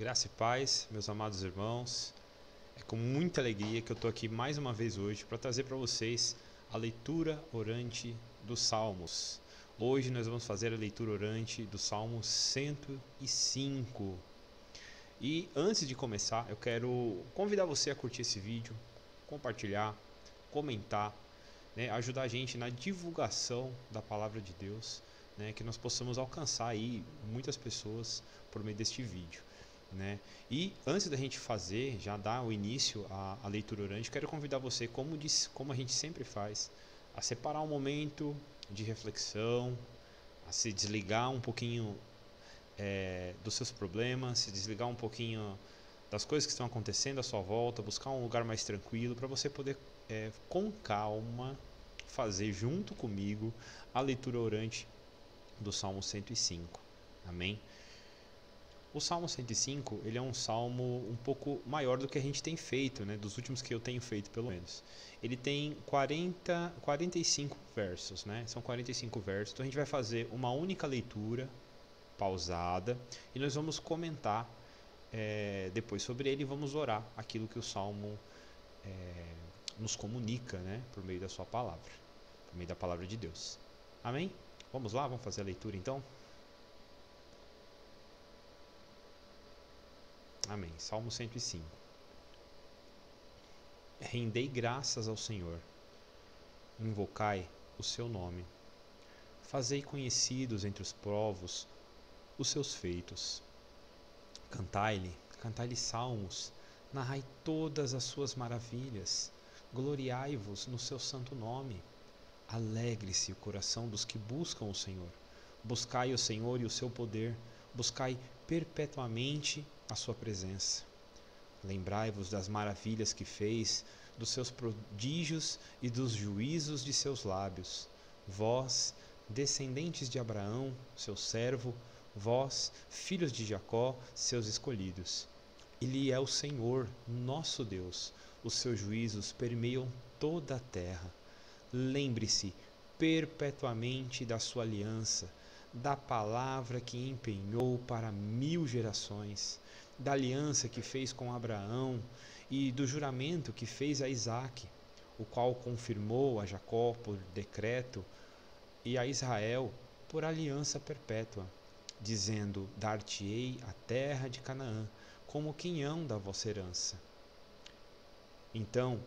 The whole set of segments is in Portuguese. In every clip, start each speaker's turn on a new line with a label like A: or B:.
A: Graça e paz, meus amados irmãos. É com muita alegria que eu estou aqui mais uma vez hoje para trazer para vocês a leitura orante dos Salmos. Hoje nós vamos fazer a leitura orante do Salmo 105. E antes de começar, eu quero convidar você a curtir esse vídeo, compartilhar, comentar, ajudar a gente na divulgação da palavra de Deus, que nós possamos alcançar aí muitas pessoas por meio deste vídeo. E antes da gente fazer, já dar o início à leitura orante, quero convidar você, como a gente sempre faz, a separar um momento de reflexão, a se desligar um pouquinho dos seus problemas, se desligar um pouquinho das coisas que estão acontecendo à sua volta, buscar um lugar mais tranquilo para você poder com calma fazer junto comigo a leitura orante do Salmo 105. Amém? O Salmo 105, ele é um salmo um pouco maior do que a gente tem feito, dos últimos que eu tenho feito, pelo menos. Ele tem 45 versos, São 45 versos. Então a gente vai fazer uma única leitura, pausada, e nós vamos comentar depois sobre ele e vamos orar aquilo que o salmo nos comunica, por meio da sua palavra, por meio da palavra de Deus. Amém? Vamos lá, vamos fazer a leitura então? Amém. Salmo 105. Rendei graças ao Senhor, invocai o seu nome, fazei conhecidos entre os povos os seus feitos. Cantai-lhe salmos, narrai todas as suas maravilhas, gloriai-vos no seu santo nome. Alegre-se o coração dos que buscam o Senhor. Buscai o Senhor e o seu poder, buscai perpetuamente a sua presença. Lembrai-vos das maravilhas que fez, dos seus prodígios e dos juízos de seus lábios. Vós, descendentes de Abraão, seu servo, vós, filhos de Jacó, seus escolhidos. Ele é o Senhor, nosso Deus. Os seus juízos permeiam toda a terra. Lembre-se perpetuamente da sua aliança, da palavra que empenhou para 1000 gerações, da aliança que fez com Abraão e do juramento que fez a Isaque, o qual confirmou a Jacó por decreto e a Israel por aliança perpétua, dizendo: dar-te-ei a terra de Canaã como quinhão da vossa herança. Então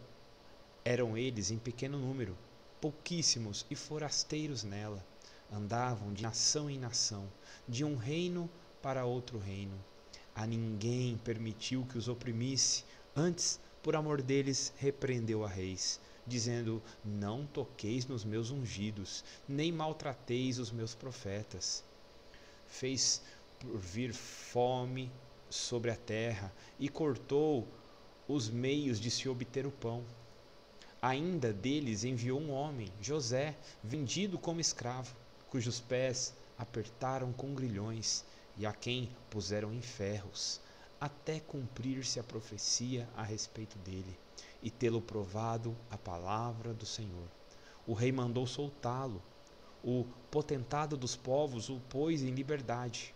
A: eram eles em pequeno número, pouquíssimos e forasteiros nela. Andavam de nação em nação, de um reino para outro reino. A ninguém permitiu que os oprimisse, antes, por amor deles, repreendeu a reis, dizendo: não toqueis nos meus ungidos, nem maltrateis os meus profetas. Fez por vir fome sobre a terra e cortou os meios de se obter o pão. Ainda deles enviou um homem, José, vendido como escravo, cujos pés apertaram com grilhões e a quem puseram em ferros, até cumprir-se a profecia a respeito dele, e tê-lo provado a palavra do Senhor. O rei mandou soltá-lo, o potentado dos povos o pôs em liberdade,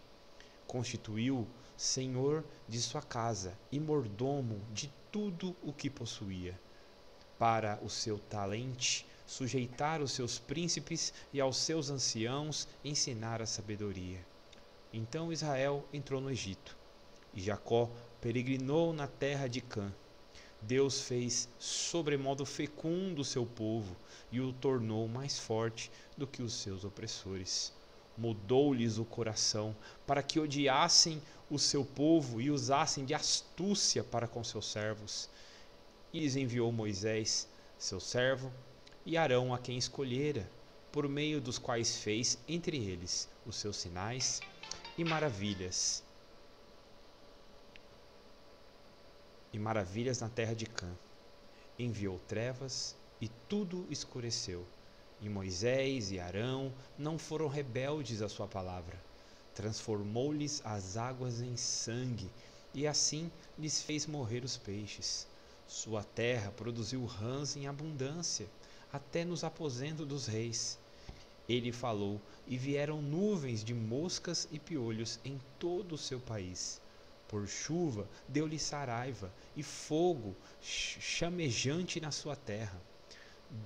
A: constituiu senhor de sua casa e mordomo de tudo o que possuía, para o seu talente sujeitar os seus príncipes e aos seus anciãos ensinar a sabedoria. Então Israel entrou no Egito, e Jacó peregrinou na terra de Cã. Deus fez sobremodo fecundo o seu povo e o tornou mais forte do que os seus opressores. Mudou-lhes o coração para que odiassem o seu povo e usassem de astúcia para com seus servos. E lhes enviou Moisés, seu servo, e Arão, a quem escolhera, por meio dos quais fez entre eles os seus sinais e maravilhas na terra de Cã. Enviou trevas e tudo escureceu. E Moisés e Arão não foram rebeldes à sua palavra. Transformou-lhes as águas em sangue, e assim lhes fez morrer os peixes. Sua terra produziu rãs em abundância, até nos aposentos dos reis. Ele falou, e vieram nuvens de moscas e piolhos em todo o seu país. Por chuva deu-lhe saraiva, e fogo chamejante na sua terra.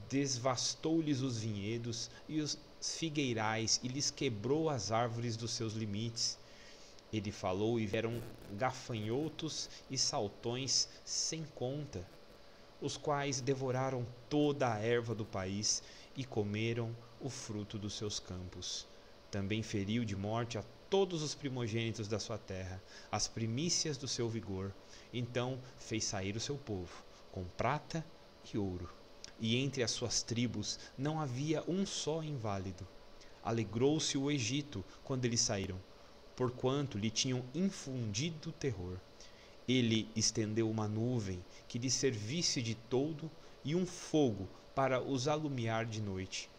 A: Desvastou-lhes os vinhedos e os figueirais, e lhes quebrou as árvores dos seus limites. Ele falou e vieram gafanhotos e saltões sem conta, os quais devoraram toda a erva do país e comeram o fruto dos seus campos. Também feriu de morte a todos os primogênitos da sua terra, as primícias do seu vigor. Então fez sair o seu povo, com prata e ouro. E entre as suas tribos não havia um só inválido. Alegrou-se o Egito quando eles saíram, porquanto lhe tinham infundido terror. Ele estendeu uma nuvem que lhe servisse de toldo e um fogo para os alumiar de noite.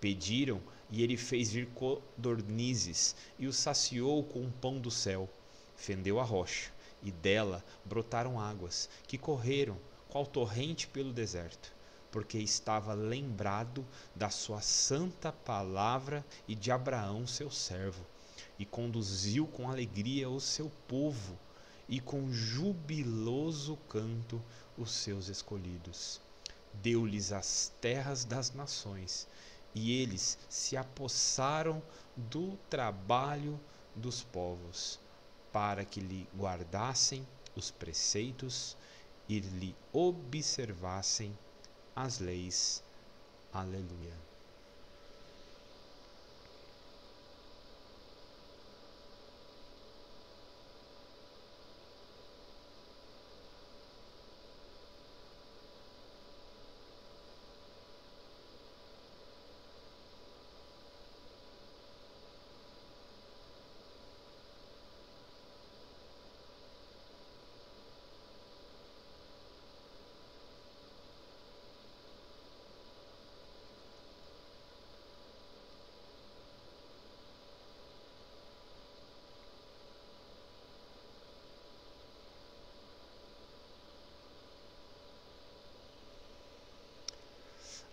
A: Pediram, e ele fez vir codornizes e os saciou com o pão do céu. Fendeu a rocha, e dela brotaram águas, que correram qual torrente pelo deserto, porque estava lembrado da sua santa palavra e de Abraão seu servo, e conduziu com alegria o seu povo, e com jubiloso canto os seus escolhidos. Deu-lhes as terras das nações, e eles se apossaram do trabalho dos povos, para que lhe guardassem os preceitos e lhe observassem as leis. Aleluia.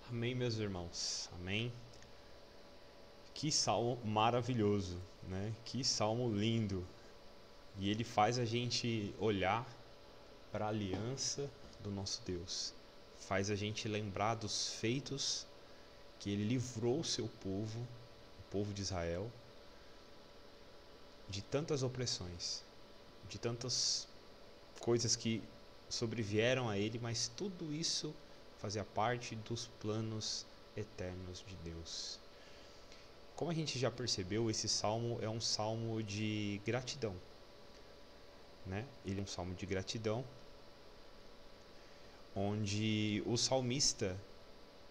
A: Amém, meus irmãos. Amém. Que salmo maravilhoso, né? Que salmo lindo. E ele faz a gente olhar para a aliança do nosso Deus. Faz a gente lembrar dos feitos que ele livrou o seu povo, o povo de Israel, de tantas opressões, de tantas coisas que sobrevieram a ele, mas tudo isso fazia parte dos planos eternos de Deus. Como a gente já percebeu, esse salmo é um salmo de gratidão, né? Ele é um salmo de gratidão, onde o salmista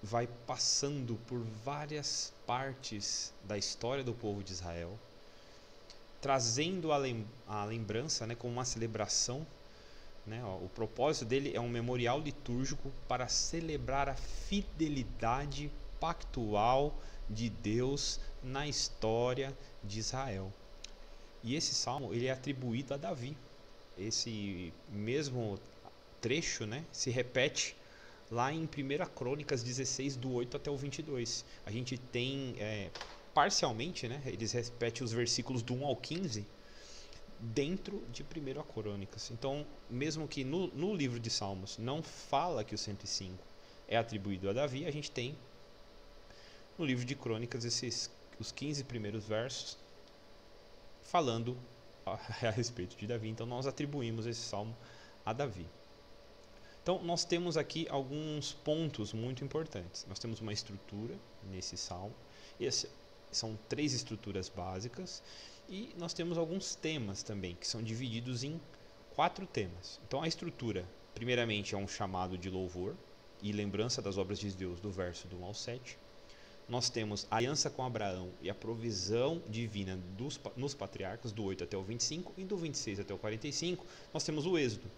A: vai passando por várias partes da história do povo de Israel, trazendo a lembrança, né, como uma celebração, né? O propósito dele é um memorial litúrgico para celebrar a fidelidade pactual de Deus na história de Israel. E esse salmo ele é atribuído a Davi. Esse mesmo trecho, né, se repete lá em 1 Crônicas 16, do 8 até o 22. A gente tem parcialmente, né, eles repetem os versículos do 1 ao 15 dentro de 1 Crônicas. Então, mesmo que no livro de Salmos não fala que o 105 é atribuído a Davi, a gente tem no livro de Crônicas os 15 primeiros versos falando a respeito de Davi. Então, nós atribuímos esse salmo a Davi. Então, nós temos aqui alguns pontos muito importantes. Nós temos uma estrutura nesse salmo. São 3 estruturas básicas. E nós temos alguns temas também, que são divididos em 4 temas. Então, a estrutura, primeiramente, é um chamado de louvor e lembrança das obras de Deus, do verso do 1 ao 7. Nós temos a aliança com Abraão e a provisão divina nos patriarcas, do 8 até o 25, e do 26 até o 45, nós temos o êxodo,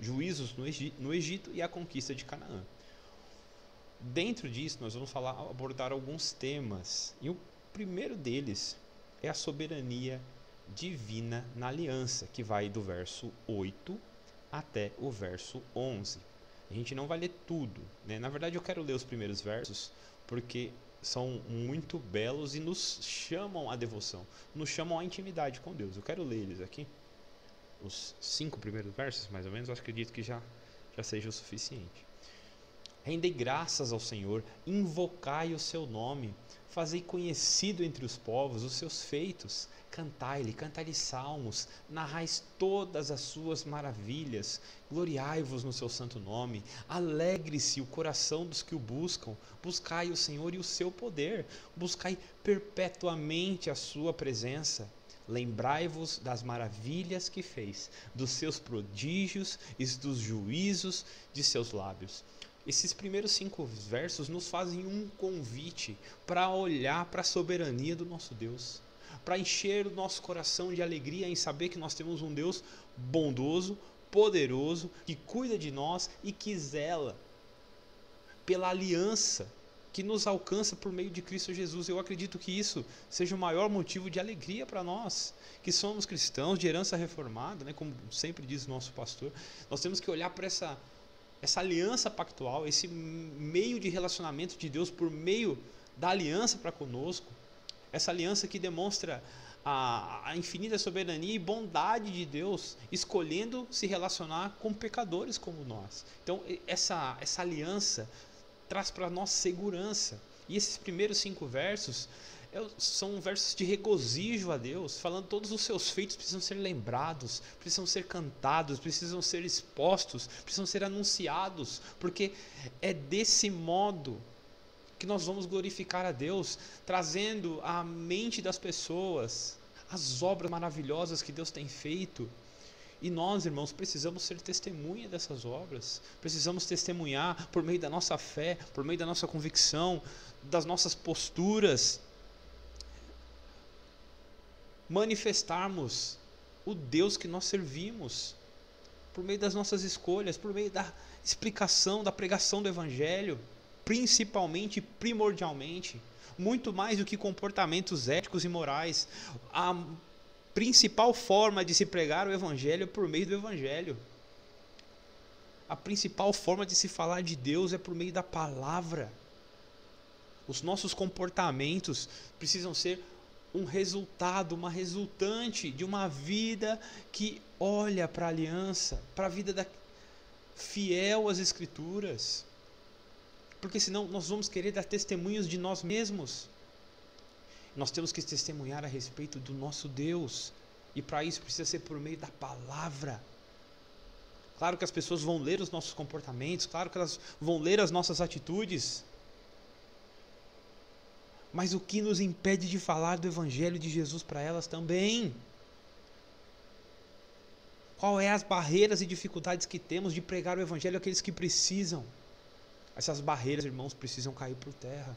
A: juízos no Egito e a conquista de Canaã. Dentro disso, nós vamos abordar alguns temas, e o primeiro deles é a soberania divina na aliança, que vai do verso 8 até o verso 11. A gente não vai ler tudo, né? Na verdade, eu quero ler os primeiros versos, porque são muito belos e nos chamam à devoção, nos chamam à intimidade com Deus. Eu quero ler eles aqui. os 5 primeiros versos, mais ou menos, eu acredito que já seja o suficiente. Rendei graças ao Senhor, invocai o seu nome, fazei conhecido entre os povos os seus feitos, cantai-lhe salmos, narrais todas as suas maravilhas, gloriai-vos no seu santo nome, alegre-se o coração dos que o buscam, buscai o Senhor e o seu poder, buscai perpetuamente a sua presença. Lembrai-vos das maravilhas que fez, dos seus prodígios e dos juízos de seus lábios. Esses primeiros 5 versos nos fazem um convite para olhar para a soberania do nosso Deus, para encher o nosso coração de alegria em saber que nós temos um Deus bondoso, poderoso, que cuida de nós e que zela pela aliança que nos alcança por meio de Cristo Jesus. Eu acredito que isso seja o maior motivo de alegria para nós, que somos cristãos de herança reformada, né? Como sempre diz o nosso pastor, nós temos que olhar para essa aliança pactual, esse meio de relacionamento de Deus por meio da aliança para conosco, essa aliança que demonstra a infinita soberania e bondade de Deus, escolhendo se relacionar com pecadores como nós. Então essa aliança traz para nós segurança, e esses primeiros 5 versos são versos de regozijo a Deus, falando que todos os seus feitos precisam ser lembrados, precisam ser cantados, precisam ser expostos, precisam ser anunciados, porque é desse modo que nós vamos glorificar a Deus, trazendo à mente das pessoas as obras maravilhosas que Deus tem feito. E nós, irmãos, precisamos ser testemunha dessas obras, precisamos testemunhar por meio da nossa fé, por meio da nossa convicção, das nossas posturas, manifestarmos o Deus que nós servimos, por meio das nossas escolhas, por meio da explicação, da pregação do Evangelho, principalmente, primordialmente, muito mais do que comportamentos éticos e morais. A principal forma de se pregar o Evangelho é por meio do Evangelho. A principal forma de se falar de Deus é por meio da palavra. Os nossos comportamentos precisam ser um resultado, uma resultante de uma vida que olha para a aliança, para a vida fiel às Escrituras. Porque senão nós vamos querer dar testemunhos de nós mesmos. Nós temos que testemunhar a respeito do nosso Deus, e para isso precisa ser por meio da palavra. Claro que as pessoas vão ler os nossos comportamentos, claro que elas vão ler as nossas atitudes, mas o que nos impede de falar do Evangelho de Jesus para elas também? Qual é as barreiras e dificuldades que temos de pregar o Evangelho àqueles que precisam? Essas barreiras, irmãos, precisam cair por terra,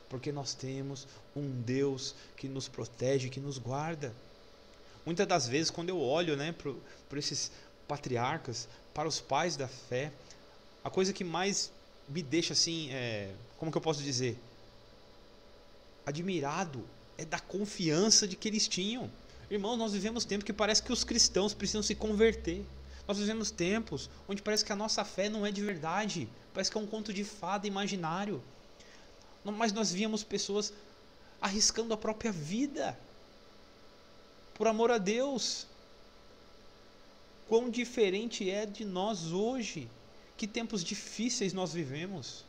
A: porque nós temos um Deus que nos protege, que nos guarda. Muitas das vezes, quando eu olho, né, por esses patriarcas, para os pais da fé, a coisa que mais me deixa assim, como que eu posso dizer, admirado, é da confiança de que eles tinham. Irmãos, nós vivemos tempos que parece que os cristãos precisam se converter. Nós vivemos tempos onde parece que a nossa fé não é de verdade, parece que é um conto de fada imaginário. Mas nós víamos pessoas arriscando a própria vida por amor a Deus. Quão diferente é de nós hoje, que tempos difíceis nós vivemos.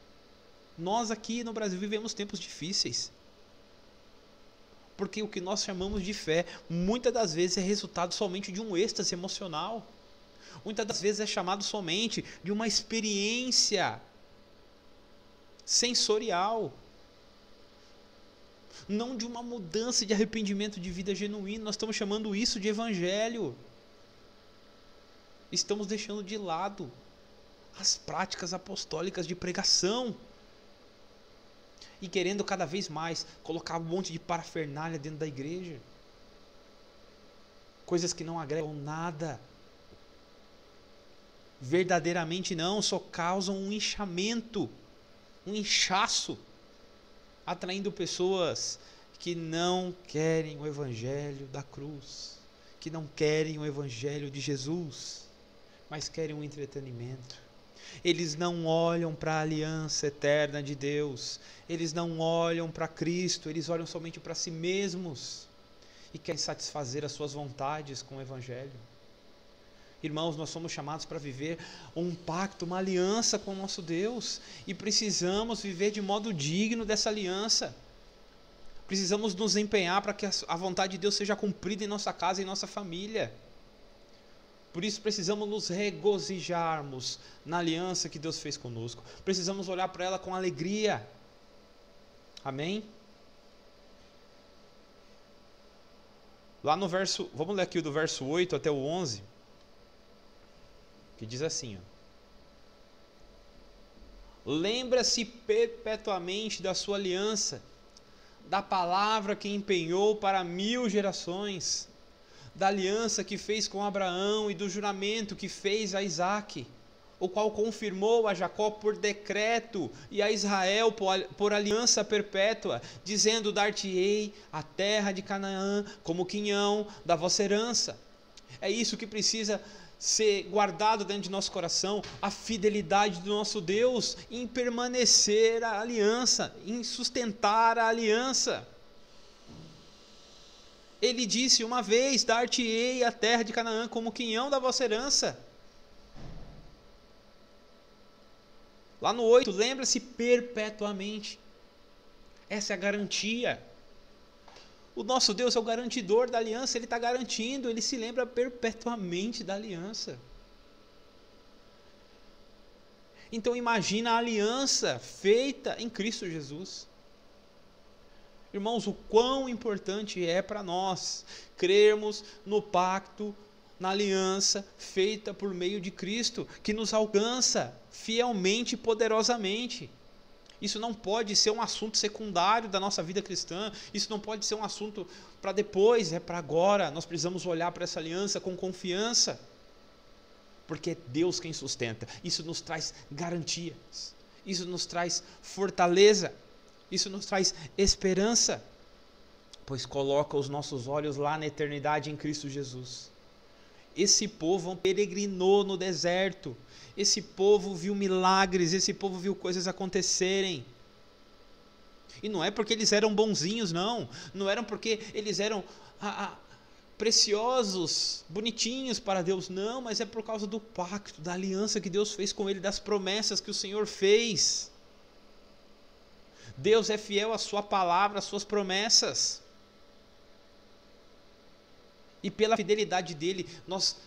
A: Nós aqui no Brasil vivemos tempos difíceis, porque o que nós chamamos de fé, muitas das vezes é resultado somente de um êxtase emocional, muitas das vezes é chamado somente de uma experiência sensorial, não de uma mudança de arrependimento de vida genuíno. Nós estamos chamando isso de Evangelho. Estamos deixando de lado as práticas apostólicas de pregação e querendo cada vez mais colocar um monte de parafernália dentro da igreja, coisas que não agregam nada, verdadeiramente não, só causam um inchamento, um inchaço, atraindo pessoas que não querem o Evangelho da cruz, que não querem o Evangelho de Jesus, mas querem um entretenimento. Eles não olham para a aliança eterna de Deus, eles não olham para Cristo, eles olham somente para si mesmos e querem satisfazer as suas vontades com o Evangelho. Irmãos, nós somos chamados para viver um pacto, uma aliança com o nosso Deus, e precisamos viver de modo digno dessa aliança. Precisamos nos empenhar para que a vontade de Deus seja cumprida em nossa casa e em nossa família. Por isso precisamos nos regozijarmos na aliança que Deus fez conosco. Precisamos olhar para ela com alegria. Amém? Lá no verso, vamos ler aqui do verso 8 até o 11, que diz assim, ó: lembra-se perpetuamente da sua aliança, da palavra que empenhou para 1000 gerações, da aliança que fez com Abraão e do juramento que fez a Isaque, o qual confirmou a Jacó por decreto e a Israel por aliança perpétua, dizendo: dar-te-ei a terra de Canaã como quinhão da vossa herança. É isso que precisa ser guardado dentro de nosso coração, a fidelidade do nosso Deus em permanecer a aliança, em sustentar a aliança. Ele disse uma vez: dar-te-ei a terra de Canaã como quinhão da vossa herança. Lá no 8, lembra-se perpetuamente. Essa é a garantia. O nosso Deus é o garantidor da aliança, Ele está garantindo, Ele se lembra perpetuamente da aliança. Então imagina a aliança feita em Cristo Jesus. Irmãos, o quão importante é para nós crermos no pacto, na aliança feita por meio de Cristo, que nos alcança fielmente e poderosamente. Isso não pode ser um assunto secundário da nossa vida cristã, isso não pode ser um assunto para depois, é para agora. Nós precisamos olhar para essa aliança com confiança, porque é Deus quem sustenta. Isso nos traz garantias, isso nos traz fortaleza, isso nos traz esperança, pois coloca os nossos olhos lá na eternidade em Cristo Jesus. Esse povo peregrinou no deserto, esse povo viu milagres, esse povo viu coisas acontecerem. E não é porque eles eram bonzinhos, não eram porque eles eram preciosos, bonitinhos para Deus, não, mas é por causa do pacto, da aliança que Deus fez com ele, das promessas que o Senhor fez. Deus é fiel à sua palavra, às suas promessas. E pela fidelidade dele, nós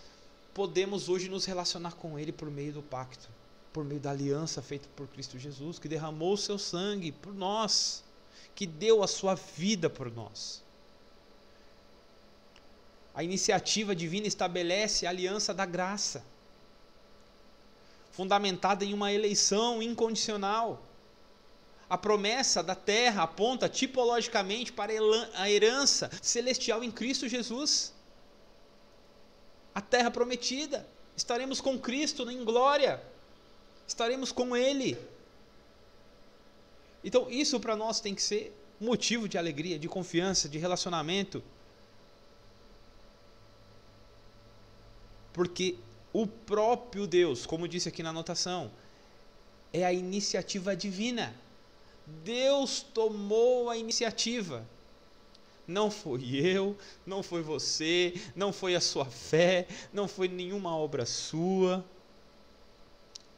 A: podemos hoje nos relacionar com ele por meio do pacto, por meio da aliança feita por Cristo Jesus, que derramou o seu sangue por nós, que deu a sua vida por nós. A iniciativa divina estabelece a aliança da graça, fundamentada em uma eleição incondicional. A promessa da terra aponta tipologicamente para a herança celestial em Cristo Jesus. A terra prometida, estaremos com Cristo em glória, estaremos com Ele. Então isso para nós tem que ser motivo de alegria, de confiança, de relacionamento, porque o próprio Deus, como disse aqui na anotação, é a iniciativa divina. Deus tomou a iniciativa. Não fui eu, não foi você, não foi a sua fé, não foi nenhuma obra sua.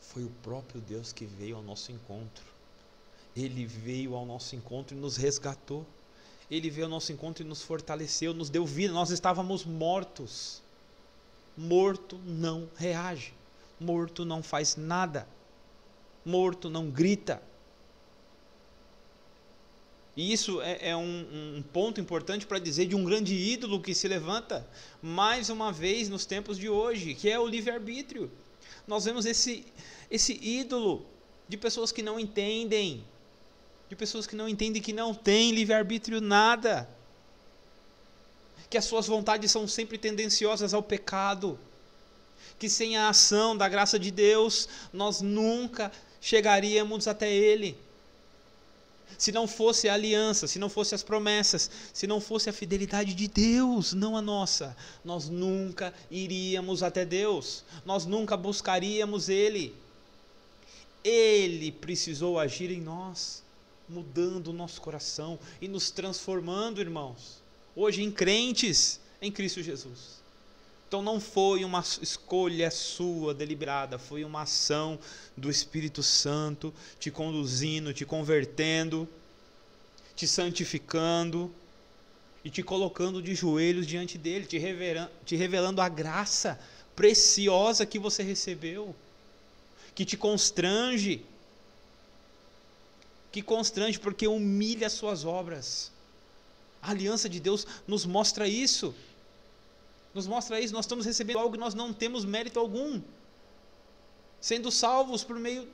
A: Foi o próprio Deus que veio ao nosso encontro. Ele veio ao nosso encontro e nos resgatou. Ele veio ao nosso encontro e nos fortaleceu, nos deu vida. Nós estávamos mortos. Morto não reage. Morto não faz nada. Morto não grita. E isso é um ponto importante para dizer de um grande ídolo que se levanta mais uma vez nos tempos de hoje, que é o livre-arbítrio. Nós vemos esse ídolo de pessoas que não entendem, que não têm livre-arbítrio nada, que as suas vontades são sempre tendenciosas ao pecado, que sem a ação da graça de Deus nós nunca chegaríamos até Ele. Se não fosse a aliança, se não fosse as promessas, se não fosse a fidelidade de Deus, não a nossa, nós nunca iríamos até Deus, nós nunca buscaríamos Ele. Ele precisou agir em nós, mudando o nosso coração e nos transformando, irmãos, hoje em crentes em Cristo Jesus. Então não foi uma escolha sua deliberada, foi uma ação do Espírito Santo te conduzindo, te convertendo, te santificando e te colocando de joelhos diante dele, te revelando a graça preciosa que você recebeu, que te constrange, porque humilha as suas obras. A aliança de Deus nos mostra isso. Nós estamos recebendo algo que nós não temos mérito algum, sendo salvos por meio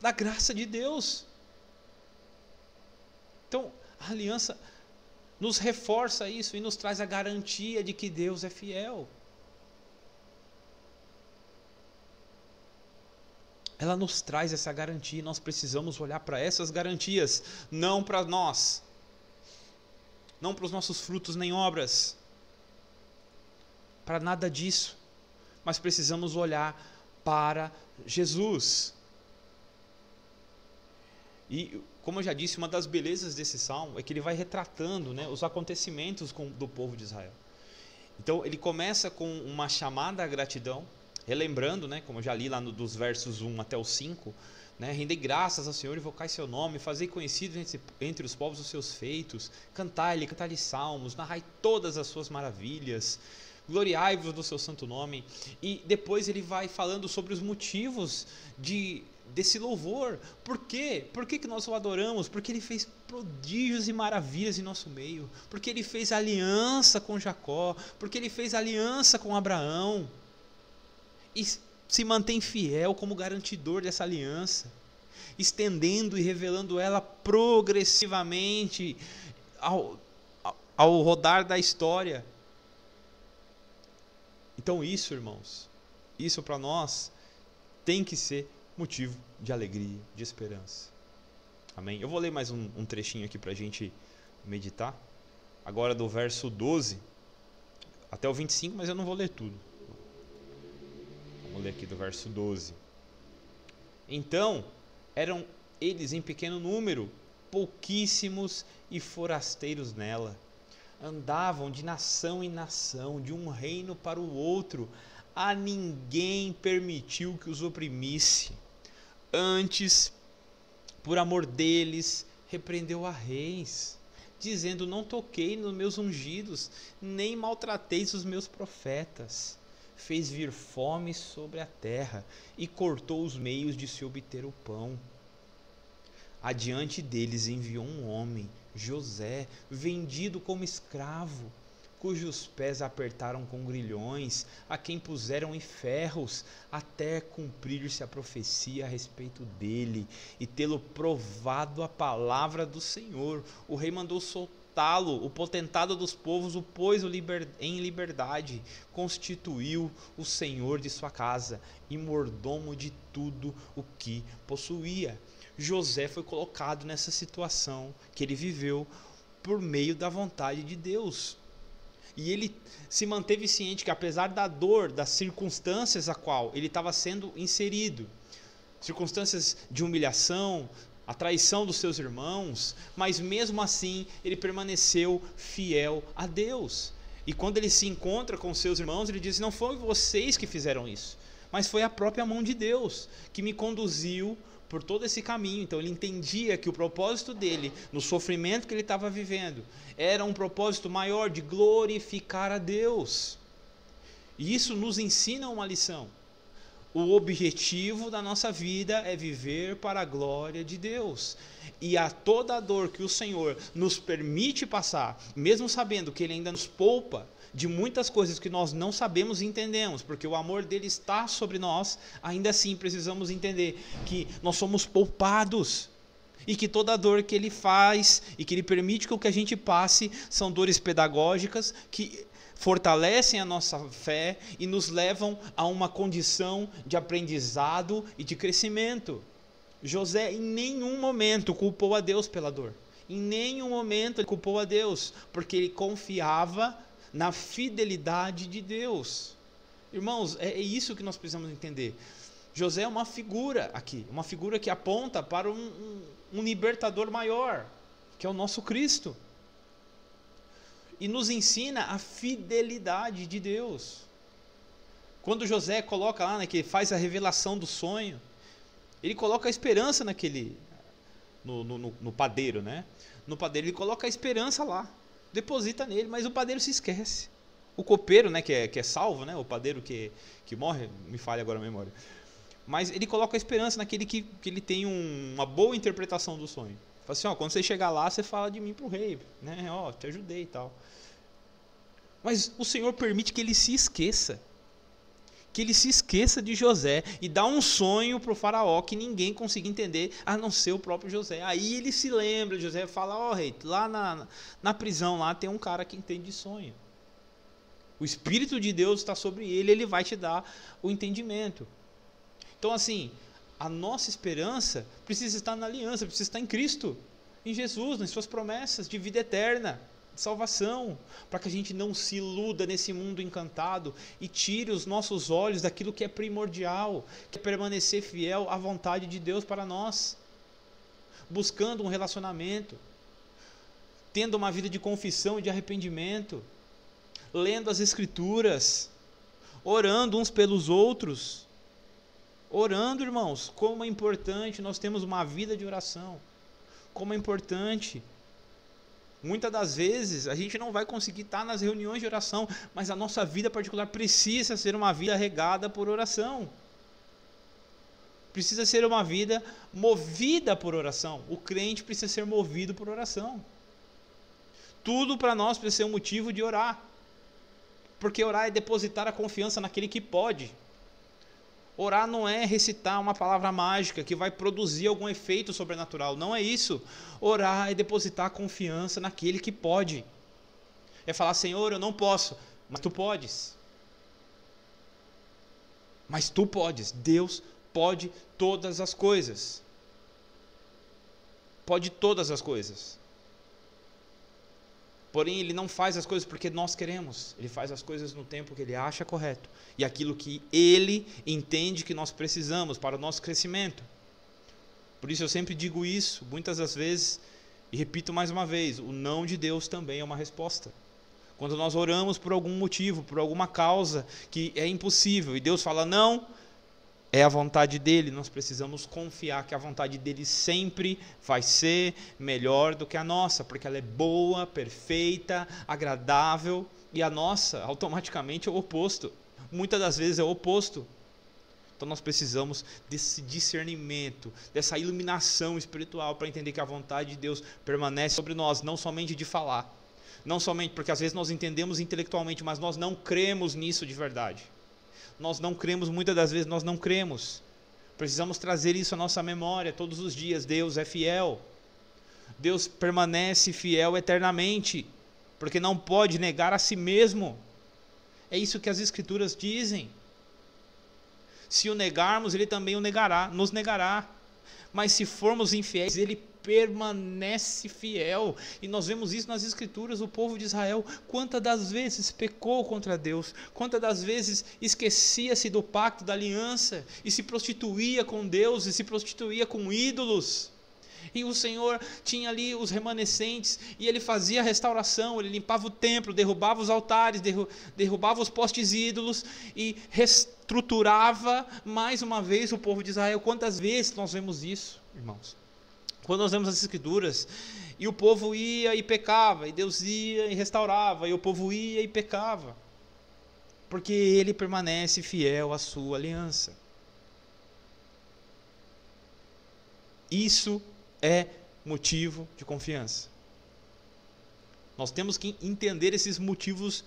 A: da graça de Deus. Então, a aliança nos reforça isso e nos traz a garantia de que Deus é fiel. Ela nos traz essa garantia e nós precisamos olhar para essas garantias, não para nós, não para os nossos frutos nem obras, para nada disso, mas precisamos olhar para Jesus. E, como eu já disse, uma das belezas desse salmo é que ele vai retratando, né, os acontecimentos do povo de Israel. Então, ele começa com uma chamada à gratidão, relembrando, né, como eu já li lá dos versos 1 até o 5, né, rendei graças ao Senhor, invocai seu nome, fazei conhecidos entre os povos os seus feitos, cantai-lhe salmos, narrai todas as suas maravilhas, gloriai-vos do seu santo nome. E depois ele vai falando sobre os motivos desse louvor. Por quê? Por que nós o adoramos? Porque ele fez prodígios e maravilhas em nosso meio, porque ele fez aliança com Jacó, porque ele fez aliança com Abraão, e se mantém fiel como garantidor dessa aliança, estendendo e revelando ela progressivamente ao rodar da história. Então isso, irmãos, isso para nós tem que ser motivo de alegria, de esperança. Amém? Eu vou ler mais um trechinho aqui para a gente meditar. Agora do verso 12 até o 25, mas eu não vou ler tudo. Vamos ler aqui do verso 12. Então, eram eles em pequeno número, pouquíssimos e forasteiros nela. Andavam de nação em nação, de um reino para o outro. A ninguém permitiu que os oprimisse. Antes, por amor deles, repreendeu a reis, dizendo: não toquei nos meus ungidos, nem maltrateis os meus profetas. Fez vir fome sobre a terra e cortou os meios de se obter o pão. Adiante deles enviou um homem, José, vendido como escravo, cujos pés apertaram com grilhões, a quem puseram em ferros, até cumprir-se a profecia a respeito dele, e tê-lo provado a palavra do Senhor. O rei mandou soltá-lo, o potentado dos povos o pôs em liberdade, constituiu o senhor de sua casa e mordomo de tudo o que possuía. José foi colocado nessa situação que ele viveu por meio da vontade de Deus. E ele se manteve ciente que, apesar da dor, das circunstâncias a qual ele estava sendo inserido, circunstâncias de humilhação, a traição dos seus irmãos, mas mesmo assim ele permaneceu fiel a Deus. E quando ele se encontra com seus irmãos, ele diz: não foram vocês que fizeram isso, mas foi a própria mão de Deus que me conduziu por todo esse caminho. Então ele entendia que o propósito dele, no sofrimento que ele estava vivendo, era um propósito maior de glorificar a Deus. E isso nos ensina uma lição. O objetivo da nossa vida é viver para a glória de Deus. E a toda a dor que o Senhor nos permite passar, mesmo sabendo que Ele ainda nos poupa de muitas coisas que nós não sabemos e entendemos, porque o amor dele está sobre nós, ainda assim precisamos entender que nós somos poupados, e que toda dor que ele faz e que ele permite que a gente passe são dores pedagógicas que fortalecem a nossa fé e nos levam a uma condição de aprendizado e de crescimento. José em nenhum momento culpou a Deus pela dor, em nenhum momento ele culpou a Deus, porque ele confiava na fidelidade de Deus. Irmãos, é isso que nós precisamos entender. José é uma figura aqui, uma figura que aponta para um libertador maior, que é o nosso Cristo, e nos ensina a fidelidade de Deus. Quando José coloca lá, né, que faz a revelação do sonho, ele coloca a esperança no padeiro, né? No padeiro ele coloca a esperança lá, deposita nele, mas o padeiro se esquece. O copeiro, né, que é salvo, né? O padeiro que morre, me falha agora a memória. Mas ele coloca a esperança naquele que ele tem uma boa interpretação do sonho. Fala assim, quando você chegar lá, você fala de mim pro rei, né? Te ajudei e tal. Mas o Senhor permite que ele se esqueça. Que ele se esqueça de José e dá um sonho para o faraó que ninguém consiga entender, a não ser o próprio José. Aí ele se lembra, José fala, rei, lá na prisão lá tem um cara que entende de sonho. O Espírito de Deus está sobre ele, ele vai te dar o entendimento. Então assim, a nossa esperança precisa estar na aliança, precisa estar em Cristo, em Jesus, nas suas promessas de vida eterna, de salvação, para que a gente não se iluda nesse mundo encantado e tire os nossos olhos daquilo que é primordial, que é permanecer fiel à vontade de Deus para nós, buscando um relacionamento, tendo uma vida de confissão e de arrependimento, lendo as Escrituras, orando uns pelos outros, orando, irmãos. Como é importante nós termos uma vida de oração, como é importante. Muitas das vezes a gente não vai conseguir estar nas reuniões de oração, mas a nossa vida particular precisa ser uma vida regada por oração, precisa ser uma vida movida por oração. O crente precisa ser movido por oração. Tudo para nós precisa ser um motivo de orar, porque orar é depositar a confiança naquele que pode. Orar não é recitar uma palavra mágica que vai produzir algum efeito sobrenatural, não é isso. Orar é depositar a confiança naquele que pode. É falar, Senhor, eu não posso, mas tu podes. Mas tu podes, Deus pode todas as coisas. Pode todas as coisas. Porém, Ele não faz as coisas porque nós queremos. Ele faz as coisas no tempo que Ele acha correto. E aquilo que Ele entende que nós precisamos para o nosso crescimento. Por isso eu sempre digo isso, muitas das vezes, e repito mais uma vez, o não de Deus também é uma resposta. Quando nós oramos por algum motivo, por alguma causa que é impossível, e Deus fala não, é a vontade dEle, nós precisamos confiar que a vontade dEle sempre vai ser melhor do que a nossa, porque ela é boa, perfeita, agradável, e a nossa automaticamente é o oposto. Muitas das vezes é o oposto. Então nós precisamos desse discernimento, dessa iluminação espiritual para entender que a vontade de Deus permanece sobre nós, não somente de falar, não somente porque às vezes nós entendemos intelectualmente, mas nós não cremos nisso de verdade. Nós não cremos, muitas das vezes nós não cremos. Precisamos trazer isso à nossa memória todos os dias. Deus é fiel. Deus permanece fiel eternamente, porque não pode negar a si mesmo. É isso que as Escrituras dizem. Se o negarmos, Ele também o negará, nos negará. Mas se formos infiéis, Ele permanece fiel. E nós vemos isso nas Escrituras. O povo de Israel, quantas das vezes pecou contra Deus, quantas das vezes esquecia-se do pacto, da aliança, e se prostituía com Deus, e se prostituía com ídolos. E o Senhor tinha ali os remanescentes, e Ele fazia a restauração, Ele limpava o templo, derrubava os altares, derrubava os postes ídolos, e reestruturava mais uma vez o povo de Israel. Quantas vezes nós vemos isso, irmãos? Quando nós vemos as Escrituras, e o povo ia e pecava, e Deus ia e restaurava, e o povo ia e pecava, porque Ele permanece fiel à sua aliança. Isso é motivo de confiança. Nós temos que entender esses motivos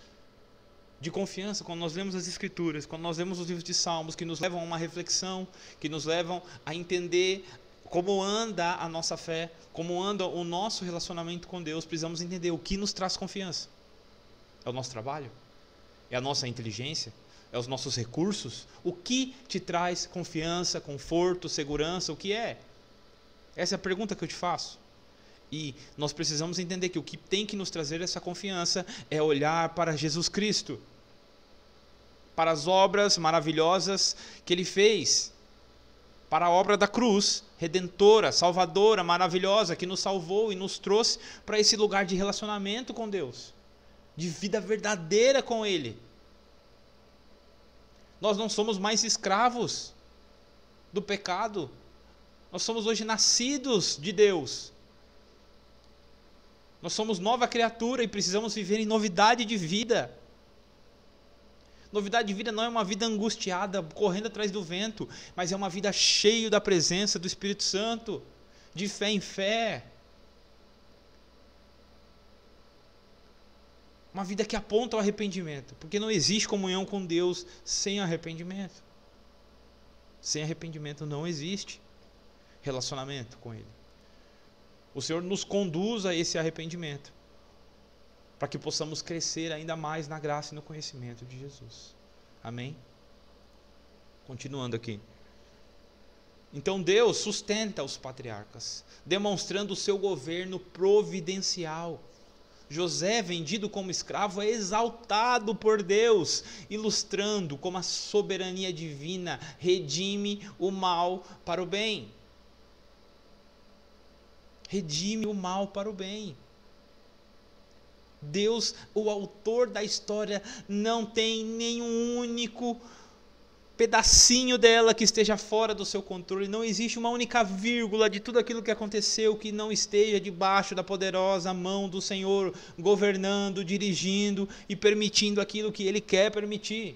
A: de confiança quando nós lemos as Escrituras, quando nós lemos os livros de Salmos, que nos levam a uma reflexão, que nos levam a entender como anda a nossa fé, como anda o nosso relacionamento com Deus. Precisamos entender o que nos traz confiança. É o nosso trabalho? É a nossa inteligência? É os nossos recursos? O que te traz confiança, conforto, segurança? O que é? Essa é a pergunta que eu te faço. E nós precisamos entender que o que tem que nos trazer essa confiança é olhar para Jesus Cristo, para as obras maravilhosas que Ele fez, para a obra da cruz, redentora, salvadora, maravilhosa, que nos salvou e nos trouxe para esse lugar de relacionamento com Deus, de vida verdadeira com Ele. Nós não somos mais escravos do pecado. Nós somos hoje nascidos de Deus. Nós somos nova criatura e precisamos viver em novidade de vida. Novidade de vida não é uma vida angustiada, correndo atrás do vento, mas é uma vida cheia da presença do Espírito Santo, de fé em fé. Uma vida que aponta ao arrependimento, porque não existe comunhão com Deus sem arrependimento. Sem arrependimento não existe relacionamento com Ele. O Senhor nos conduz a esse arrependimento, para que possamos crescer ainda mais na graça e no conhecimento de Jesus. Amém? Continuando aqui. Então Deus sustenta os patriarcas, demonstrando o seu governo providencial. José, vendido como escravo, é exaltado por Deus, ilustrando como a soberania divina redime o mal para o bem. Redime o mal para o bem. Deus, o autor da história, não tem nenhum único pedacinho dela que esteja fora do seu controle. Não existe uma única vírgula de tudo aquilo que aconteceu que não esteja debaixo da poderosa mão do Senhor, governando, dirigindo e permitindo aquilo que Ele quer permitir.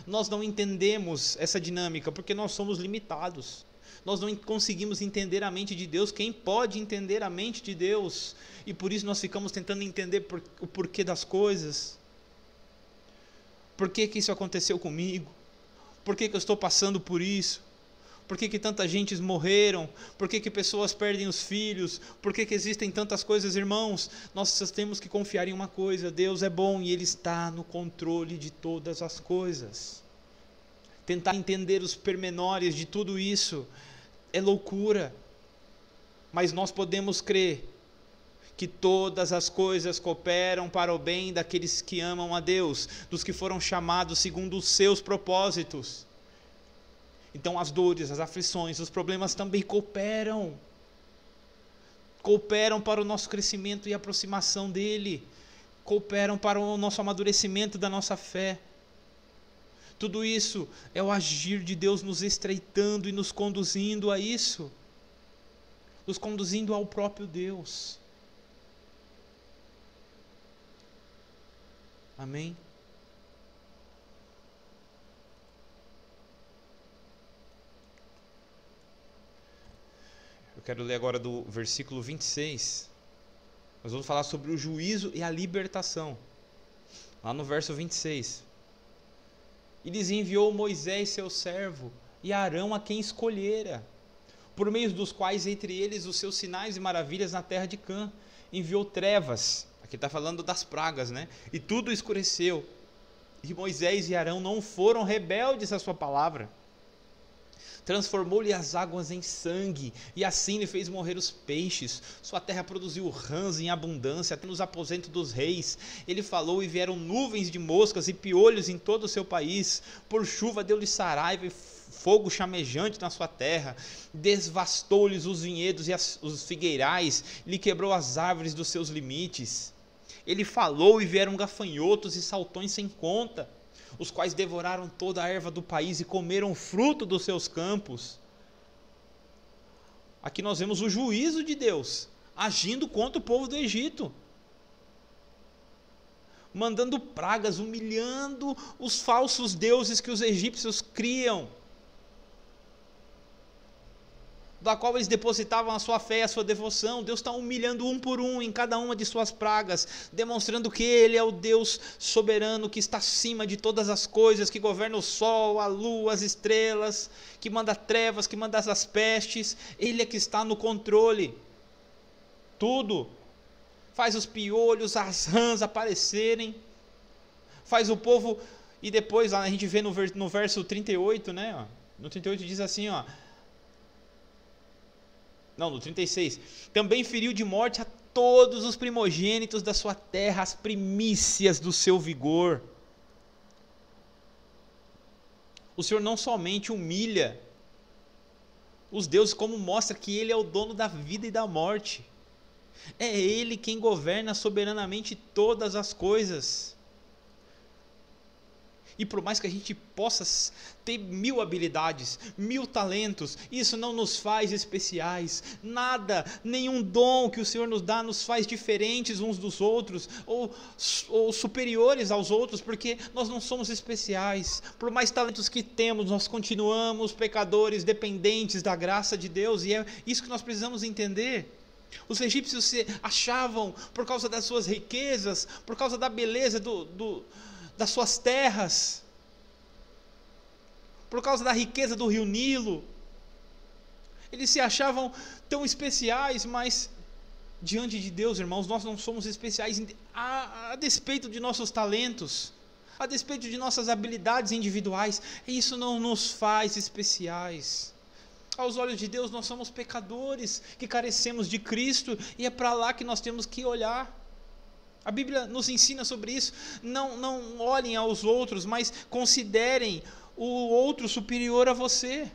A: Nós não entendemos essa dinâmica porque nós somos limitados. Nós não conseguimos entender a mente de Deus. Quem pode entender a mente de Deus? E por isso nós ficamos tentando entender o porquê das coisas. Por que isso aconteceu comigo? Por que eu estou passando por isso? Por que tanta gente morreram? Por que pessoas perdem os filhos? Por que existem tantas coisas, irmãos? Nós temos que confiar em uma coisa: Deus é bom e Ele está no controle de todas as coisas. Tentar entender os pormenores de tudo isso é loucura, mas nós podemos crer que todas as coisas cooperam para o bem daqueles que amam a Deus, dos que foram chamados segundo os seus propósitos. Então as dores, as aflições, os problemas também cooperam para o nosso crescimento e aproximação dEle, cooperam para o nosso amadurecimento da nossa fé. Tudo isso é o agir de Deus nos estreitando e nos conduzindo a isso, nos conduzindo ao próprio Deus. Amém? Eu quero ler agora do versículo 26. Nós vamos falar sobre o juízo e a libertação. Lá no verso 26. E lhes enviou Moisés, seu servo, e Arão, a quem escolhera, por meio dos quais entre eles os seus sinais e maravilhas na terra de Cã. Enviou trevas, aqui está falando das pragas, né? E tudo escureceu. E Moisés e Arão não foram rebeldes à sua palavra. Transformou-lhe as águas em sangue, e assim lhe fez morrer os peixes. Sua terra produziu rãs em abundância, até nos aposentos dos reis. Ele falou e vieram nuvens de moscas e piolhos em todo o seu país. Por chuva deu-lhe saraiva e fogo chamejante na sua terra. Desvastou-lhes os vinhedos e os figueirais, lhe quebrou as árvores dos seus limites. Ele falou e vieram gafanhotos e saltões sem conta, os quais devoraram toda a erva do país e comeram o fruto dos seus campos. Aqui nós vemos o juízo de Deus agindo contra o povo do Egito, mandando pragas, humilhando os falsos deuses que os egípcios criam, da qual eles depositavam a sua fé e a sua devoção. Deus está humilhando um por um em cada uma de suas pragas, demonstrando que Ele é o Deus soberano, que está acima de todas as coisas, que governa o sol, a lua, as estrelas, que manda trevas, que manda as pestes. Ele é que está no controle. Tudo. Faz os piolhos, as rãs aparecerem, faz o povo. E depois a gente vê no verso 38, né? No 38 diz assim, no 36, também feriu de morte a todos os primogênitos da sua terra, as primícias do seu vigor. O Senhor não somente humilha os deuses, como mostra que Ele é o dono da vida e da morte. É Ele quem governa soberanamente todas as coisas. E por mais que a gente possa ter 1000 habilidades, 1000 talentos, isso não nos faz especiais. Nada, nenhum dom que o Senhor nos dá nos faz diferentes uns dos outros, ou superiores aos outros, porque nós não somos especiais. Por mais talentos que temos, nós continuamos pecadores, dependentes da graça de Deus, e é isso que nós precisamos entender. Os egípcios se achavam, por causa das suas riquezas, por causa da beleza das suas terras, por causa da riqueza do rio Nilo, eles se achavam tão especiais, mas diante de Deus, irmãos, nós não somos especiais a despeito de nossos talentos, a despeito de nossas habilidades individuais. Isso não nos faz especiais. Aos olhos de Deus, nós somos pecadores que carecemos de Cristo, e é para lá que nós temos que olhar. A Bíblia nos ensina sobre isso. Não olhem aos outros, mas considerem o outro superior a você.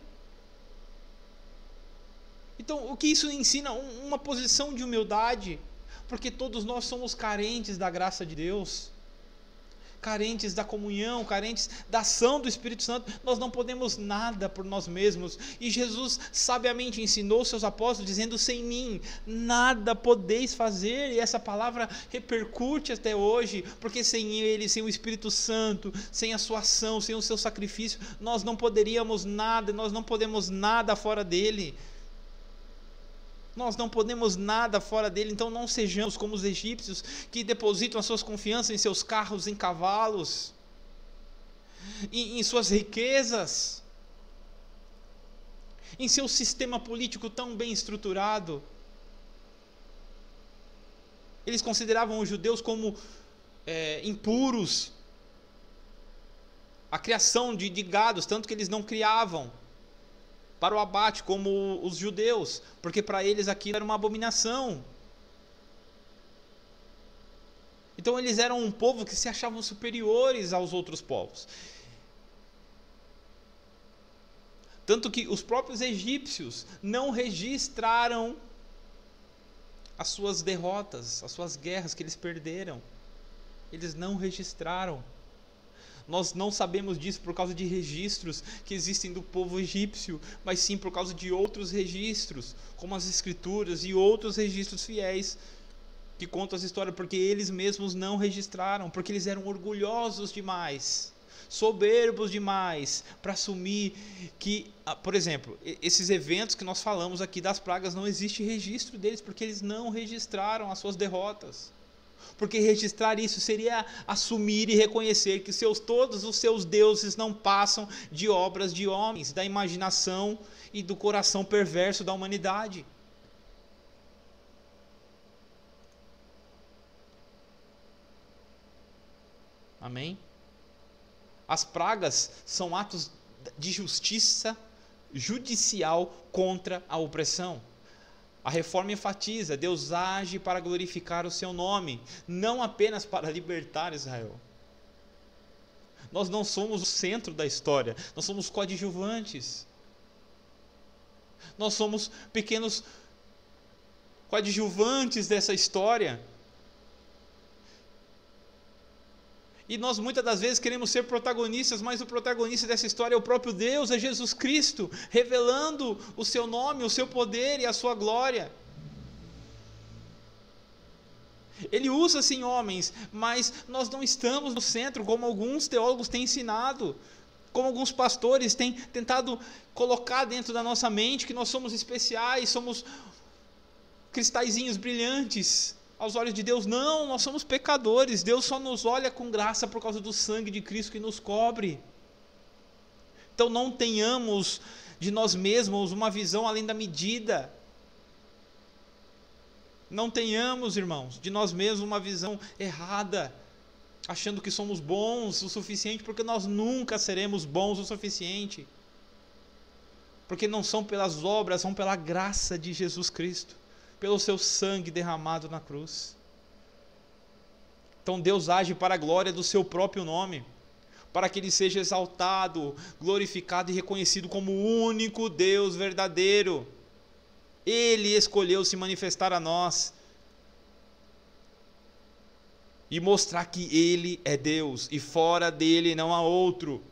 A: Então, o que isso ensina? Uma posição de humildade, porque todos nós somos carentes da graça de Deus, carentes da comunhão, carentes da ação do Espírito Santo. Nós não podemos nada por nós mesmos, e Jesus sabiamente ensinou seus apóstolos, dizendo: sem mim nada podeis fazer. E essa palavra repercute até hoje, porque sem Ele, sem o Espírito Santo, sem a sua ação, sem o seu sacrifício, nós não poderíamos nada, nós não podemos nada fora dele. Nós não podemos nada fora dele. Então não sejamos como os egípcios, que depositam as suas confianças em seus carros, em cavalos, em suas riquezas, em seu sistema político tão bem estruturado. Eles consideravam os judeus como impuros, a criação de gados, tanto que eles não criavam para o abate como os judeus, porque para eles aquilo era uma abominação. Então eles eram um povo que se achavam superiores aos outros povos, tanto que os próprios egípcios não registraram as suas derrotas, as suas guerras que eles perderam. Eles não registraram. Nós não sabemos disso por causa de registros que existem do povo egípcio, mas sim por causa de outros registros, como as escrituras e outros registros fiéis que contam essa história, porque eles mesmos não registraram, porque eles eram orgulhosos demais, soberbos demais, para assumir que, por exemplo, esses eventos que nós falamos aqui das pragas, não existe registro deles, porque eles não registraram as suas derrotas. Porque registrar isso seria assumir e reconhecer que todos os seus deuses não passam de obras de homens, da imaginação e do coração perverso da humanidade. Amém? As pragas são atos de justiça judicial contra a opressão. A reforma enfatiza: Deus age para glorificar o seu nome, não apenas para libertar Israel. Nós não somos o centro da história, nós somos coadjuvantes. Nós somos pequenos coadjuvantes dessa história. E nós muitas das vezes queremos ser protagonistas, mas o protagonista dessa história é o próprio Deus, é Jesus Cristo, revelando o seu nome, o seu poder e a sua glória. Ele usa sim homens, mas nós não estamos no centro, como alguns teólogos têm ensinado, como alguns pastores têm tentado colocar dentro da nossa mente, que nós somos especiais, somos cristalzinhos brilhantes aos olhos de Deus. Não, nós somos pecadores. Deus só nos olha com graça por causa do sangue de Cristo que nos cobre. Então não tenhamos de nós mesmos uma visão além da medida. Não tenhamos, irmãos, de nós mesmos uma visão errada, achando que somos bons o suficiente, porque nós nunca seremos bons o suficiente. Porque não são pelas obras, são pela graça de Jesus Cristo, pelo seu sangue derramado na cruz. Então Deus age para a glória do seu próprio nome, para que ele seja exaltado, glorificado e reconhecido como o único Deus verdadeiro. Ele escolheu se manifestar a nós. e mostrar que Ele é Deus e fora dele não há outro.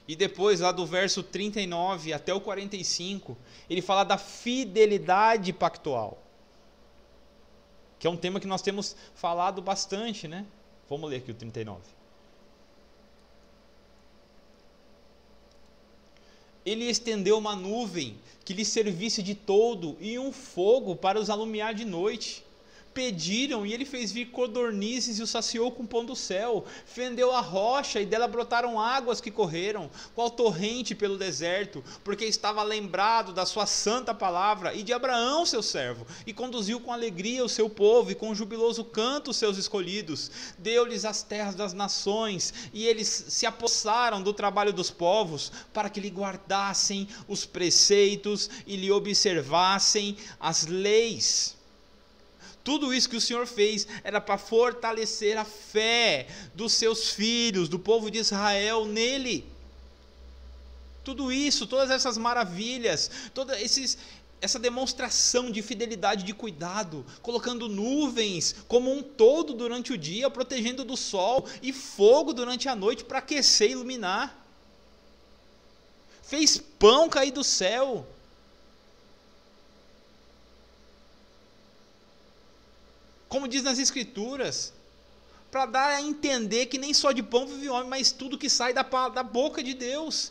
A: E depois, lá do verso 39 até o 45, ele fala da fidelidade pactual, que é um tema que nós temos falado bastante, né? Vamos ler aqui o 39. Ele estendeu uma nuvem que lhe servisse de toldo e um fogo para os alumiar de noite. Pediram e ele fez vir codornizes e os saciou com pão do céu. Fendeu a rocha e dela brotaram águas que correram, qual torrente pelo deserto, porque estava lembrado da sua santa palavra e de Abraão seu servo, e conduziu com alegria o seu povo e com jubiloso canto os seus escolhidos. Deu-lhes as terras das nações e eles se apossaram do trabalho dos povos, para que lhe guardassem os preceitos e lhe observassem as leis. Tudo isso que o Senhor fez era para fortalecer a fé dos seus filhos, do povo de Israel nele. Tudo isso, todas essas maravilhas, essa demonstração de fidelidade, de cuidado, colocando nuvens como um todo durante o dia, protegendo do sol, e fogo durante a noite para aquecer e iluminar. Fez pão cair do céu. Como diz nas Escrituras, para dar a entender que nem só de pão vive o homem, mas tudo que sai da boca de Deus.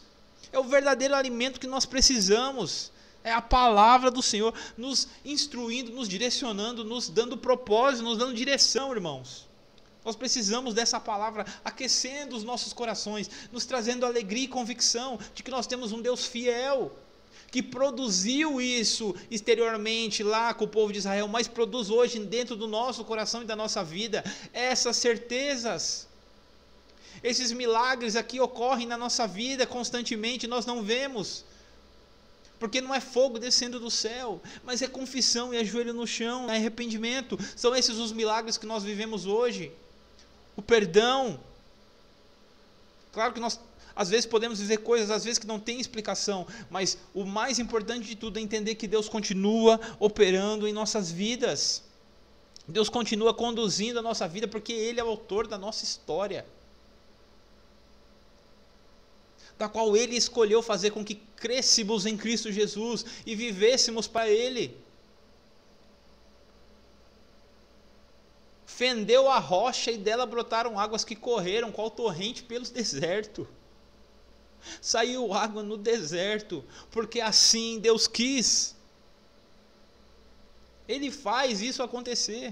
A: É o verdadeiro alimento que nós precisamos. É a palavra do Senhor nos instruindo, nos direcionando, nos dando propósito, nos dando direção, irmãos. Nós precisamos dessa palavra aquecendo os nossos corações, nos trazendo alegria e convicção de que nós temos um Deus fiel, que produziu isso exteriormente lá com o povo de Israel, mas produz hoje dentro do nosso coração e da nossa vida essas certezas. Esses milagres aqui ocorrem na nossa vida constantemente, nós não vemos, porque não é fogo descendo do céu, mas é confissão e é joelho no chão, é arrependimento. São esses os milagres que nós vivemos hoje. O perdão. Claro que nós às vezes podemos dizer coisas, às vezes que não tem explicação, mas o mais importante de tudo é entender que Deus continua operando em nossas vidas. Deus continua conduzindo a nossa vida, porque Ele é o autor da nossa história, da qual Ele escolheu fazer com que crescêssemos em Cristo Jesus e vivêssemos para Ele. Fendeu a rocha e dela brotaram águas que correram, qual torrente pelo deserto. Saiu água no deserto, porque assim Deus quis. Ele faz isso acontecer,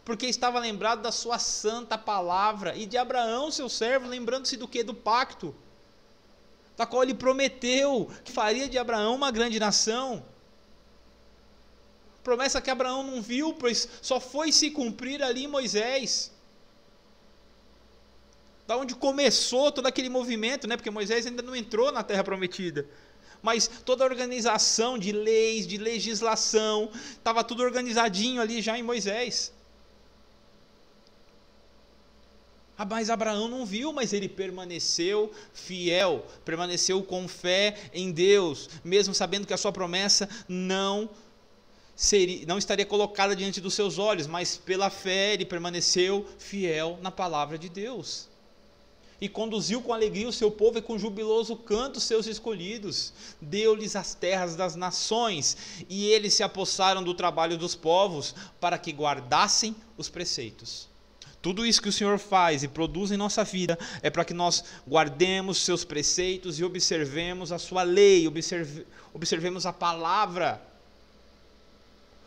A: porque estava lembrado da sua santa palavra e de Abraão seu servo, lembrando-se do que? Do pacto, da qual ele prometeu que faria de Abraão uma grande nação. Promessa que Abraão não viu, pois só foi se cumprir ali em Moisés. Da onde começou todo aquele movimento, né? Porque Moisés ainda não entrou na terra prometida, mas toda a organização de leis, de legislação, estava tudo organizadinho ali já em Moisés. Mas Abraão não viu, mas ele permaneceu fiel, permaneceu com fé em Deus, mesmo sabendo que a sua promessa não estaria colocada diante dos seus olhos, mas pela fé ele permaneceu fiel na palavra de Deus. E conduziu com alegria o seu povo e com jubiloso canto os seus escolhidos. Deu-lhes as terras das nações, e eles se apossaram do trabalho dos povos, para que guardassem os preceitos. Tudo isso que o Senhor faz e produz em nossa vida é para que nós guardemos seus preceitos e observemos a sua lei, observemos a palavra.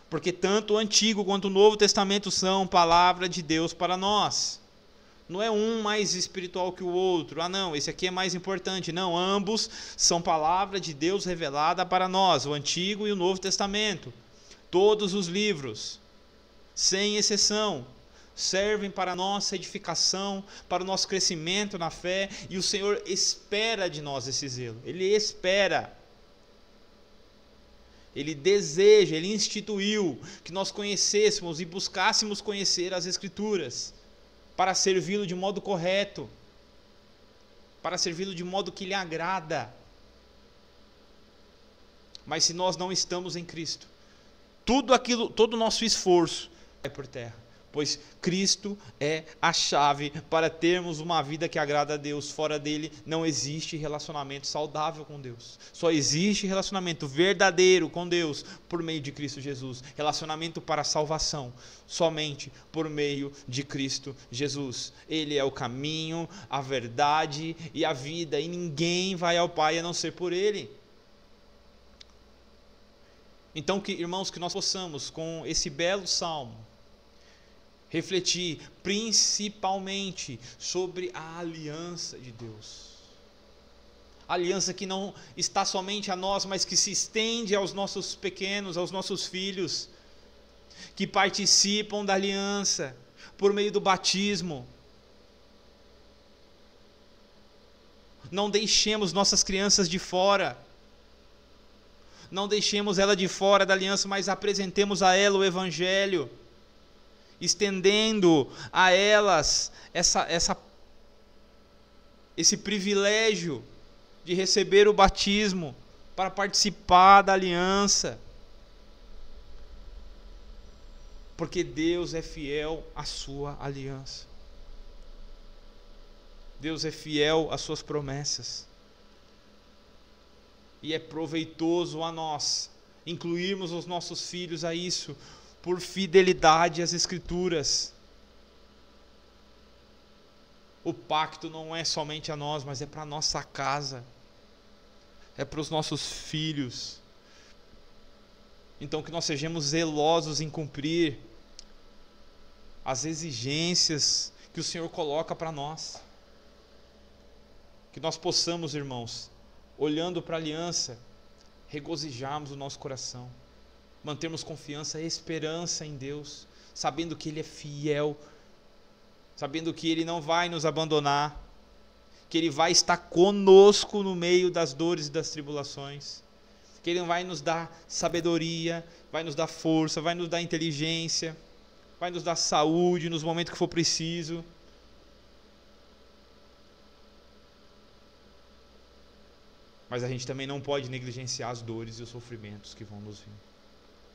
A: Porque tanto o Antigo quanto o Novo Testamento são palavra de Deus para nós. Não é um mais espiritual que o outro. Não, esse aqui é mais importante. Não, ambos são palavra de Deus revelada para nós, o Antigo e o Novo Testamento. Todos os livros, sem exceção, servem para a nossa edificação, para o nosso crescimento na fé, e o Senhor espera de nós esse zelo. Ele espera. Ele deseja, Ele instituiu que nós conhecêssemos e buscássemos conhecer as Escrituras, para servi-lo de modo correto, para servi-lo de modo que lhe agrada. Mas se nós não estamos em Cristo, todo o nosso esforço cai por terra. Pois Cristo é a chave para termos uma vida que agrada a Deus. Fora dele não existe relacionamento saudável com Deus. Só existe relacionamento verdadeiro com Deus por meio de Cristo Jesus. Relacionamento para a salvação, somente por meio de Cristo Jesus. Ele é o caminho, a verdade e a vida, e ninguém vai ao Pai a não ser por Ele. Então, irmãos, que nós possamos, com esse belo salmo, refletir principalmente sobre a aliança de Deus. A aliança que não está somente a nós, mas que se estende aos nossos pequenos, aos nossos filhos, que participam da aliança por meio do batismo. Não deixemos nossas crianças de fora. Não deixemos ela de fora da aliança, mas apresentemos a ela o Evangelho, estendendo a elas esse privilégio de receber o batismo para participar da aliança, porque Deus é fiel à sua aliança, Deus é fiel às suas promessas, e é proveitoso a nós incluirmos os nossos filhos a isso, por fidelidade às Escrituras. O pacto não é somente a nós, mas é para a nossa casa, é para os nossos filhos. Então que nós sejamos zelosos em cumprir as exigências que o Senhor coloca para nós. Que nós possamos, irmãos, olhando para a aliança, regozijarmos o nosso coração, mantermos confiança e esperança em Deus, sabendo que Ele é fiel, sabendo que Ele não vai nos abandonar, que Ele vai estar conosco no meio das dores e das tribulações, que Ele vai nos dar sabedoria, vai nos dar força, vai nos dar inteligência, vai nos dar saúde nos momentos que for preciso. Mas a gente também não pode negligenciar as dores e os sofrimentos que vão nos vir,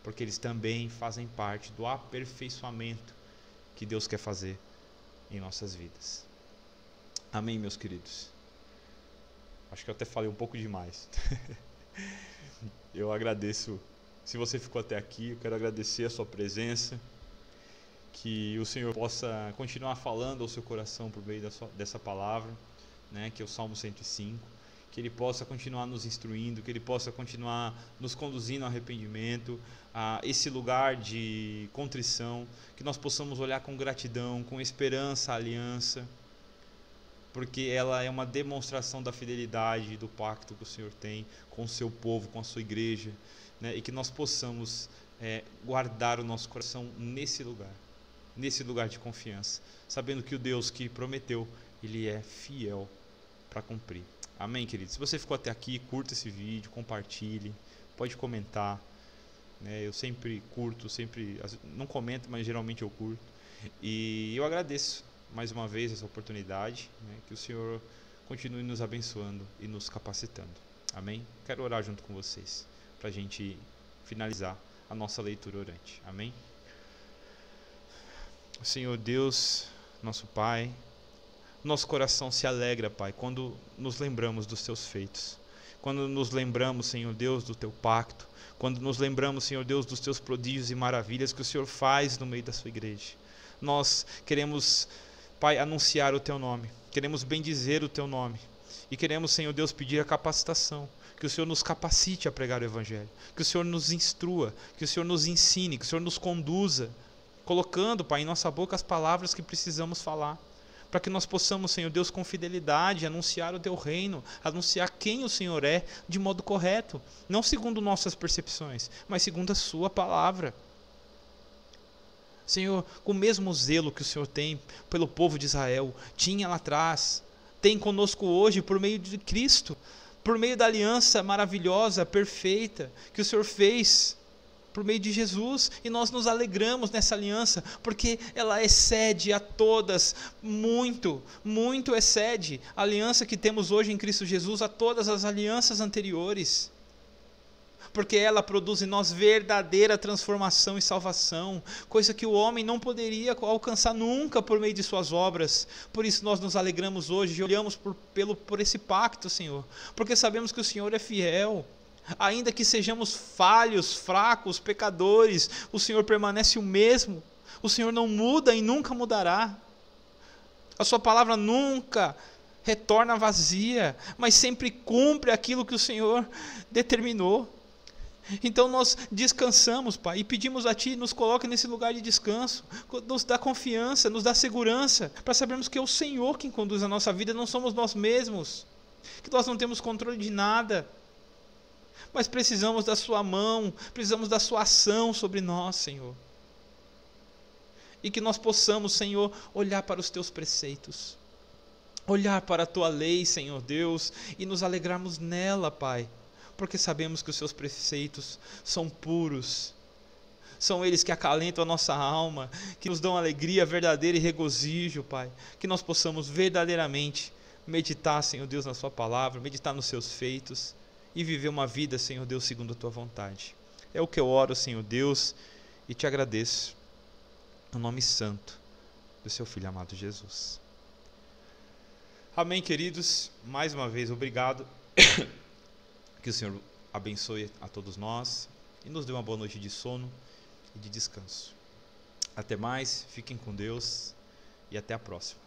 A: porque eles também fazem parte do aperfeiçoamento que Deus quer fazer em nossas vidas. Amém, meus queridos? Acho que eu até falei um pouco demais. Eu agradeço, se você ficou até aqui, eu quero agradecer a sua presença, que o Senhor possa continuar falando ao seu coração por meio dessa palavra, né, que é o Salmo 105, que Ele possa continuar nos instruindo, que Ele possa continuar nos conduzindo ao arrependimento, a esse lugar de contrição, que nós possamos olhar com gratidão, com esperança a aliança, porque ela é uma demonstração da fidelidade, do pacto que o Senhor tem com o seu povo, com a sua igreja, né? E que nós possamos guardar o nosso coração nesse lugar de confiança, sabendo que o Deus que prometeu, Ele é fiel para cumprir. Amém, querido? Se você ficou até aqui, curta esse vídeo, compartilhe, pode comentar, né? Eu sempre curto, não comento, mas geralmente eu curto, e eu agradeço mais uma vez essa oportunidade, né? Que o Senhor continue nos abençoando e nos capacitando. Amém? Quero orar junto com vocês, para a gente finalizar a nossa leitura orante. Amém? Senhor Deus, nosso Pai, nosso coração se alegra, Pai, quando nos lembramos dos Teus feitos, quando nos lembramos, Senhor Deus, do Teu pacto, quando nos lembramos, Senhor Deus, dos Teus prodígios e maravilhas que o Senhor faz no meio da Sua igreja. Nós queremos, Pai, anunciar o Teu nome, queremos bendizer o Teu nome e queremos, Senhor Deus, pedir a capacitação, que o Senhor nos capacite a pregar o Evangelho, que o Senhor nos instrua, que o Senhor nos ensine, que o Senhor nos conduza, colocando, Pai, em nossa boca as palavras que precisamos falar, para que nós possamos, Senhor Deus, com fidelidade, anunciar o Teu reino, anunciar quem o Senhor é de modo correto, não segundo nossas percepções, mas segundo a Sua palavra. Senhor, com o mesmo zelo que o Senhor tem pelo povo de Israel, tinha lá atrás, tem conosco hoje por meio de Cristo, por meio da aliança maravilhosa, perfeita, que o Senhor fez por meio de Jesus, e nós nos alegramos nessa aliança, porque ela excede a todas, muito excede a aliança que temos hoje em Cristo Jesus a todas as alianças anteriores. porque ela produz em nós verdadeira transformação e salvação, coisa que o homem não poderia alcançar nunca por meio de suas obras. Por isso nós nos alegramos hoje e olhamos por esse pacto, Senhor, porque sabemos que o Senhor é fiel. Ainda que sejamos falhos, fracos, pecadores, o Senhor permanece o mesmo. O Senhor não muda e nunca mudará. A sua palavra nunca retorna vazia, mas sempre cumpre aquilo que o Senhor determinou. Então nós descansamos, Pai, e pedimos a Ti, nos coloque nesse lugar de descanso, nos dá confiança, nos dá segurança, para sabermos que é o Senhor quem conduz a nossa vida, não somos nós mesmos, que nós não temos controle de nada, mas precisamos da Sua mão, precisamos da Sua ação sobre nós, Senhor. E que nós possamos, Senhor, olhar para os Teus preceitos, olhar para a Tua lei, Senhor Deus, e nos alegrarmos nela, Pai, porque sabemos que os Seus preceitos são puros, são eles que acalentam a nossa alma, que nos dão alegria verdadeira e regozijo, Pai, que nós possamos verdadeiramente meditar, Senhor Deus, na Sua palavra, meditar nos Seus feitos, e viver uma vida, Senhor Deus, segundo a Tua vontade. É o que eu oro, Senhor Deus, e Te agradeço, no nome santo do Seu Filho amado Jesus. Amém, queridos, mais uma vez, obrigado, que o Senhor abençoe a todos nós, e nos dê uma boa noite de sono e de descanso. Até mais, fiquem com Deus, e até a próxima.